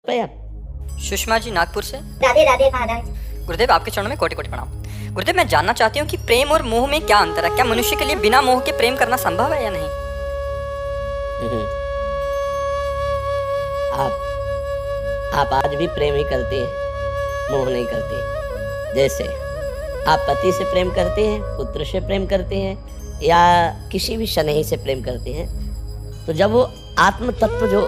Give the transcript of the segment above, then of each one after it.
कोई आप? सुषमा जी नागपुर से। राधे राधे महाराज। गुरुदेव आपके चरणों में कोटि कोटि प्रणाम। गुरुदेव मैं जानना चाहती हूँ कि प्रेम और मोह में क्या अंतर है? क्या मनुष्य के लिए बिना मोह के प्रेम करना संभव है या नहीं? आप आज भी प्रेम ही करते हैं, मोह नहीं करते। जैसे आप पति से प्रेम करते हैं, पुत्र से प्रेम करते हैं, या किसी भी शनैही से प्रेम करते हैं, तो जब वो आत्म तत्व जो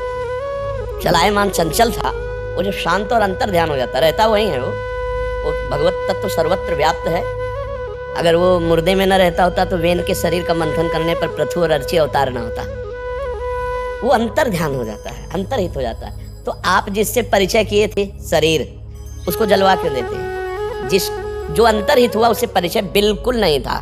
चलायमान चंचल था, वो जो शांत और अंतर ध्यान हो जाता रहता वही है। वो भगवत तत्व सर्वत्र व्याप्त है। अगर वो मुर्दे में न रहता होता तो वेन के शरीर का मंथन करने पर पृथु और अर्ची अवतार न होता। वो अंतर ध्यान हो जाता है, अंतरहित हो जाता है। तो आप जिससे परिचय किए थे शरीर, उसको जलवा क्यों देते हैं? जो अंतरहित हुआ उससे परिचय बिल्कुल नहीं था।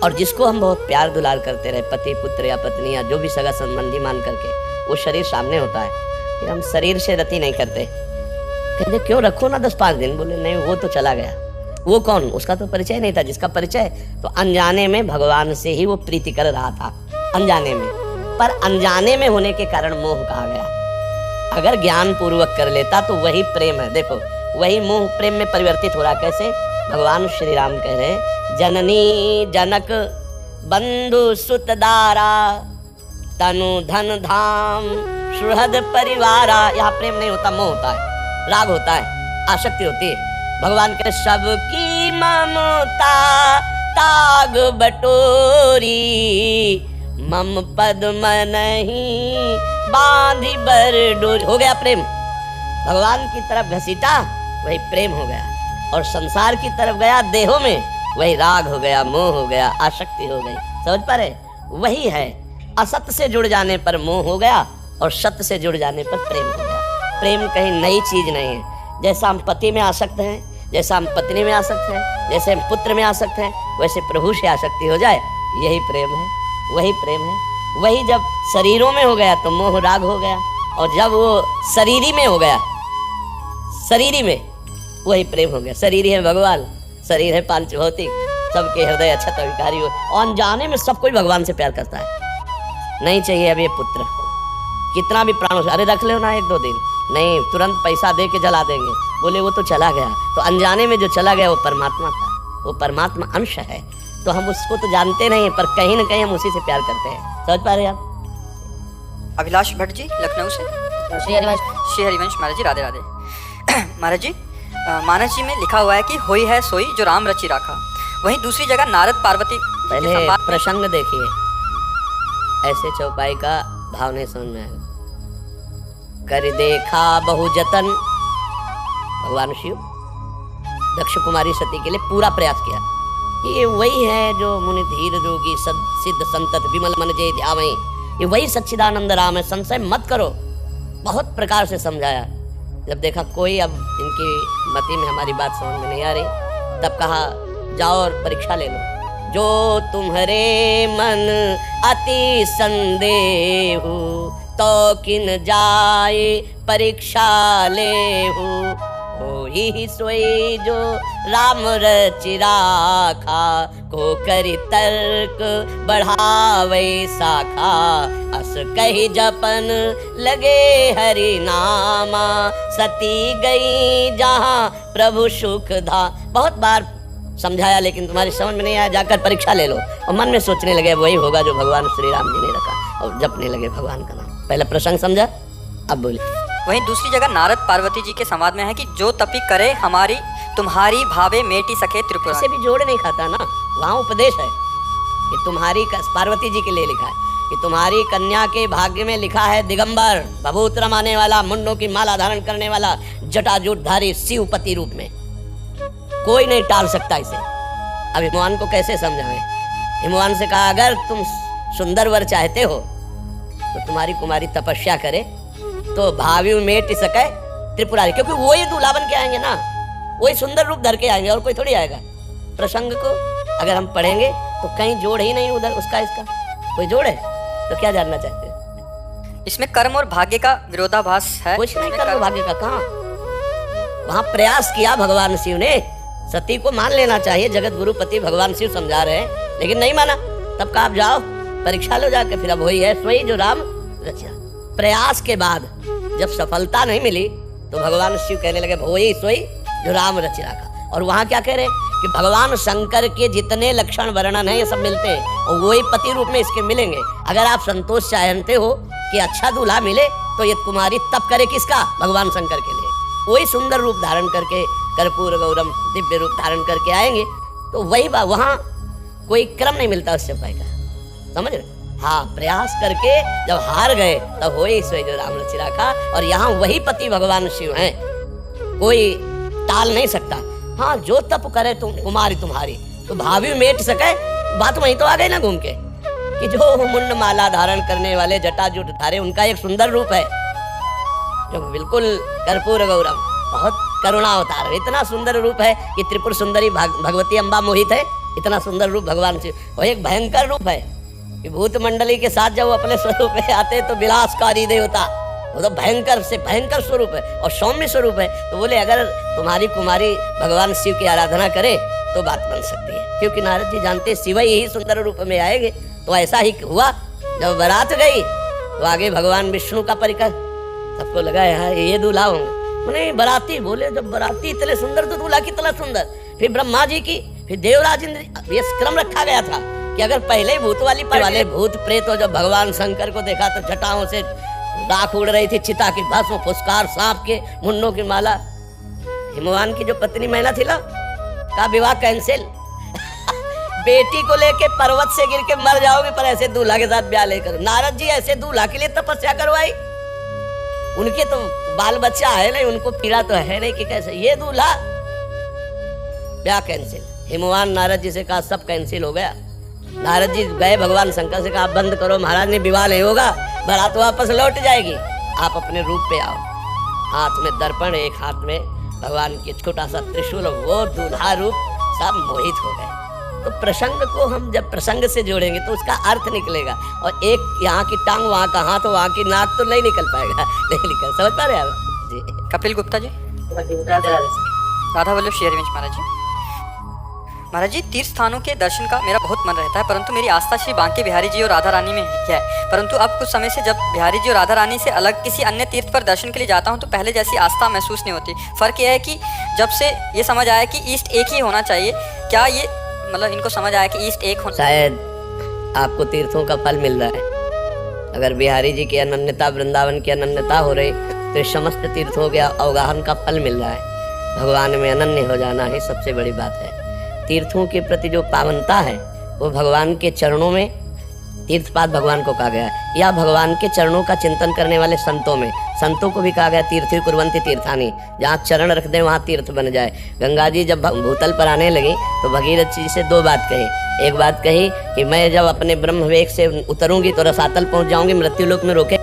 और जिसको हम बहुत प्यार दुलार करते रहे, पति पुत्र या पत्नी या जो भी सगा संबंधी मान करके, वो शरीर सामने होता है, फिर हम शरीर से रति नहीं करते। कहते क्यों रखो ना 10-5 दिन। बोले नहीं, वो तो चला गया। वो कौन? उसका तो परिचय नहीं था। जिसका परिचय तो अनजाने में भगवान से ही वो प्रीति कर रहा था, अनजाने में। पर अनजाने में होने के कारण मोह कहा गया। अगर ज्ञान पूर्वक कर लेता तो वही प्रेम है। देखो वही मोह प्रेम में परिवर्तित हो रहा। कैसे? भगवान श्री राम कह रहे जननी जनक बंधु सुत दारा तनु धन धाम सुहृद परिवारा। यहाँ प्रेम नहीं होता, मोह होता है, राग होता है, आसक्ति होती है। भगवान के सबकी ममता ताग बटोरी मम पद्म नहीं बांधी बर डोरी। हो गया प्रेम, भगवान की तरफ घसीटा वही प्रेम हो गया। और संसार की तरफ गया देहों में, वही राग हो गया, मोह हो गया, आसक्ति हो गई। समझ पा रहे? वही है। असत से जुड़ जाने पर मोह हो गया और सत्य से जुड़ जाने पर प्रेम हो गया। प्रेम कहीं नई चीज नहीं है। जैसा हम पति में आसक्त हैं, जैसा हम पत्नी में आसक्त हैं, जैसे हम पुत्र में आसक्त हैं, वैसे प्रभु से आसक्ति हो जाए, यही प्रेम है, वही प्रेम है। वही जब शरीरों में हो गया तो मोह राग हो गया, और जब वो शरीरी में हो गया, शरीरी में, वही प्रेम हो गया। शरीर है भगवान, शरीर है पांच भौतिक, सबके हृदय अच्छा विकारी हो। अनजाने में सब कोई भगवान से प्यार करता है। नहीं चाहिए अब ये पुत्र, कितना भी प्राण हो, अरे रख ले ना 1-2 दिन, नहीं तुरंत पैसा दे के जला देंगे। बोले वो तो चला गया। तो अनजाने में जो चला गया वो परमात्मा था, वो परमात्मा अंश है। तो हम उसको तो जानते नहीं, पर कहीं ना कहीं हम उसी से प्यार करते हैं। समझ पा रहे हैं आप? अभिलाष भट्ट जी लखनऊ से। श्री हरिवंश महाराज जी राधे राधे। महाराज जी मानस जी में लिखा हुआ है कि होई है सोई जो राम रचि राखा। वहीं दूसरी जगह नारद पार्वती पहले प्रसंग देखिए, ऐसे चौपाई का भाव नहीं समझ में आएगा। कर देखा बहु जतन, भगवान शिव दक्ष कुमारी सती के लिए पूरा प्रयास किया। ये वही है जो मुनि धीर जोगी सिद्ध संतत विमल मन जय ध्यावै, ये वही सच्चिदानंद राम है, संशय मत करो। बहुत प्रकार से समझाया। जब देखा कोई अब इनकी मति में हमारी बात समझ में नहीं आ रही, तब कहा जाओ और परीक्षा ले लो। जो तुम्हारे मन अति संदेह तो किन जाए परीक्षा लेहु। ही सोई जो राम रचि राखा, को करी तर्क बढ़ावे शाखा। अस कही जपन लगे हरि नामा, सती गई जहाँ प्रभु सुख धा। बहुत बार समझाया लेकिन तुम्हारी समझ में नहीं आया। जाकर परीक्षा ले लो। और मन में सोचने लगे वही होगा जो भगवान श्री राम जी ने रखा, और जपने लगे भगवान का नाम। पहला प्रसंग समझा, अब बोले। वहीं दूसरी जगह नारद पार्वती जी के संवाद में है कि जो तपी करे हमारी तुम्हारी भावे मेटी सके त्रिपुरा। इसे भी जोड़ नहीं खाता ना, वहाँ उपदेश है कि तुम्हारी, पार्वती जी के लिए लिखा है कि तुम्हारी कन्या के भाग्य में लिखा है दिगंबर, भभूत रमाने वाला, मुंडों की माला धारण करने वाला, जटाजूटधारी शिवपति रूप में। कोई नहीं टाल सकता इसे। अब हिमवान को कैसे समझाएं? हिमवान से कहा अगर तुम सुंदर वर चाहते हो तो तुम्हारी कुमारी तपस्या करे तो भावी में मेट सके त्रिपुरारी, क्योंकि वही दूल्हा बन के आएंगे ना, वही सुंदर रूप धर के आएंगे, और कोई थोड़ी आएगा। प्रसंग को अगर हम पढ़ेंगे तो कहीं जोड़ ही नहीं उधर उसका इसका, कोई जोड़ है तो क्या जानना चाहते हैं? इसमें कर्म और भाग्य का विरोधाभास है। कुछ नहीं, कर्म भाग्य का कहाँ। वहां प्रयास किया भगवान शिव ने, सती को मान लेना चाहिए, जगत गुरुपति भगवान शिव समझा रहे हैं, लेकिन नहीं माना। तब कहा आप जाओ परीक्षा लो जाके, फिर अब वही है सोई जो राम रचा। प्रयास के बाद जब सफलता नहीं मिली तो भगवान शिव कहने लगे वही सोई जो राम रचि राखा। और वहां क्या कह रहे हैं कि भगवान शंकर के जितने लक्षण वर्णन है ये सब मिलते हैं और वही पति रूप में इसके मिलेंगे। अगर आप संतोष चाहते हो कि अच्छा दूल्हा मिले तो ये कुमारी तप करे किसका? भगवान शंकर के लिए। वही सुंदर रूप धारण करके कर्पूर गौरम दिव्य रूप धारण करके आएंगे तो वही वहां कोई क्रम नहीं मिलता उससे उपाय का, समझ रहे? हाँ, प्रयास करके जब हार गए तब हो सोई जो राम रचि राखा। और यहाँ वही पति भगवान शिव हैं, कोई टाल नहीं सकता। हाँ, जो तप करे तुम कुमारी तुम्हारी तो भावी मेट सके, बात वहीं तो आ गई ना घूम के कि जो मुंड माला धारण करने वाले जटाजूट धारे उनका एक सुंदर रूप है जो बिल्कुल कर्पूर गौरम बहुत करुणा अवतार है। इतना सुंदर रूप है कि त्रिपुर सुंदरी भगवती अम्बा मोहित है। इतना सुंदर रूप भगवान शिव, और एक भयंकर रूप है कि भूत मंडली के साथ जब वो अपने स्वरूप में आते तो विलासकारी देवता, वो तो भयंकर से भयंकर स्वरूप है और सौम्य स्वरूप है। तो बोले अगर तुम्हारी कुमारी भगवान शिव की आराधना करे तो बात बन सकती है, क्योंकि नारद जी जानते शिव ही सुंदर रूप में आएंगे। तो ऐसा ही हुआ, जब बारात गई तो आगे भगवान विष्णु का परिकर, सबको लगा ये दूल्हा होंगे। बोले बाराती, बोले जब बाराती इतने सुंदर तो दूल्हा कितना सुंदर। फिर ब्रह्मा जी की, फिर देवराज इंद्र, ये क्रम रखा गया था कि अगर पहले ही भूत वाले भूत प्रेत, जब भगवान शंकर को देखा तो जटाओं से राख उड़ रही थी, चिता की भस्म, फुसकार, सांप के मुन्नों की माला। हिमवान की जो पत्नी महिला थी ना, का विवाह कैंसिल बेटी को लेके पर्वत से गिर के मर जाओगे पर ऐसे दूल्हा के साथ ब्याह लेकर। नारद जी ऐसे दूल्हा के लिए तपस्या करवाई, उनके तो बाल बच्चा है नहीं, उनको पीड़ा तो है नहीं कि कैसे ये दूल्हा, ब्याह कैंसिल। हिमवान नारद जी से कहा सब कैंसिल हो गया। नारद जी गए भगवान शंकर से कहा बंद करो महाराज ने, विवाह नहीं होगा, बारात वापस लौट जाएगी, आप अपने रूप पे आओ। हाथ में दर्पण, एक हाथ में भगवान की छोटा सा त्रिशूल, वो दूल्हा रूप, सब मोहित हो गए। तो प्रसंग को हम जब प्रसंग से जोड़ेंगे तो उसका अर्थ निकलेगा, और एक यहाँ की टांग वहाँ का हाथ, वहाँ की नाक तो नहीं निकल पाएगा, नहीं निकल, समझ पा रहे हैं आप जी? कपिल गुप्ता जी, राधा वल्लभ श्री हरिवंश महाराज जी। महाराज जी, तीर्थ स्थानों के दर्शन का मेरा बहुत मन रहता है, परंतु मेरी आस्था श्री बांके बिहारी जी और राधा रानी में है। परंतु अब कुछ समय से जब बिहारी जी और राधा रानी से अलग किसी अन्य तीर्थ पर दर्शन के लिए जाता हूँ तो पहले जैसी आस्था महसूस नहीं होती। फ़र्क यह है कि जब से ये समझ आया कि ईस्ट एक ही होना चाहिए, क्या ये मतलब इनको समझ आया कि ईस्ट एक होना, शायद आपको तीर्थों का फल मिल रहा है। अगर बिहारी जी की अनन्यता, वृंदावन की अनन्यता हो रही तो समस्त तीर्थों के अवगाहन का फल मिल रहा है। भगवान में अनन्य हो जाना ही सबसे बड़ी बात है। तीर्थों के प्रति जो पावनता है वो भगवान के चरणों में, तीर्थपाद भगवान को कहा गया है, या भगवान के चरणों का चिंतन करने वाले संतों में, संतों को भी कहा गया तीर्थी कुर्वन्ति तीर्थानी, जहाँ चरण रख दें वहाँ तीर्थ बन जाए। गंगा जी जब भूतल पर आने लगी तो भगीरथ जी से दो बात कही। एक बात कही कि मैं जब अपने ब्रह्म वेग से उतरूंगी तो रसातल पहुँच जाऊंगी, मृत्युलोक में रोके